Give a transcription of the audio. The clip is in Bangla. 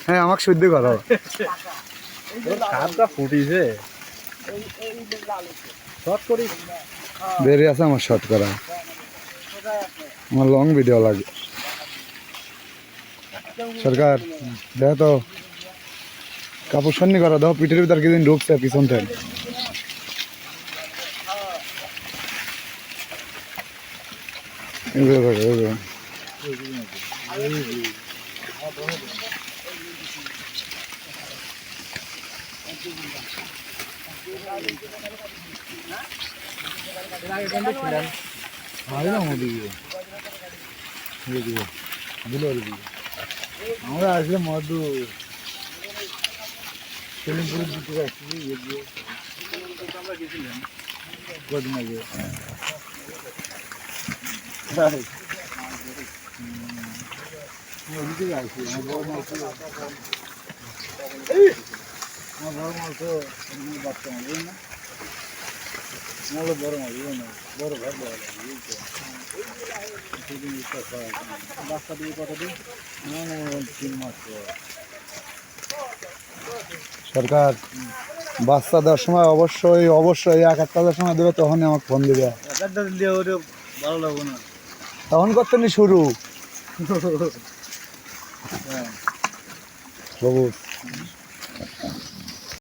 হ্যাঁ আমাকে শুদ্ধ করো ফুটিছে দেরি আছে আমার শর্ট করা আমার লং ভিডিও লাগে সরকার দেখ তো কাপড় সন্নি করা দেখো পিঠের ভিতর কিছুদিন ঢুকছে পিছন থেকে আমরা আসলে মধু সেলিমপুরের দিকে আসছি আমরা গেছিলাম কদিন আগে ওদিকে আসছি আমার বড় মাছ বাচ্চা মাছ না বড় মাছ বড় ঘর বড় বাচ্চা দিয়ে কত দিন 3 মাস সরকার বাচ্চা দেওয়ার সময় অবশ্যই 1-1 সময় দেবে তখনই আমাকে ফোন দিবে ভালো লাগবে না তখন করতে নি শুরু বাবু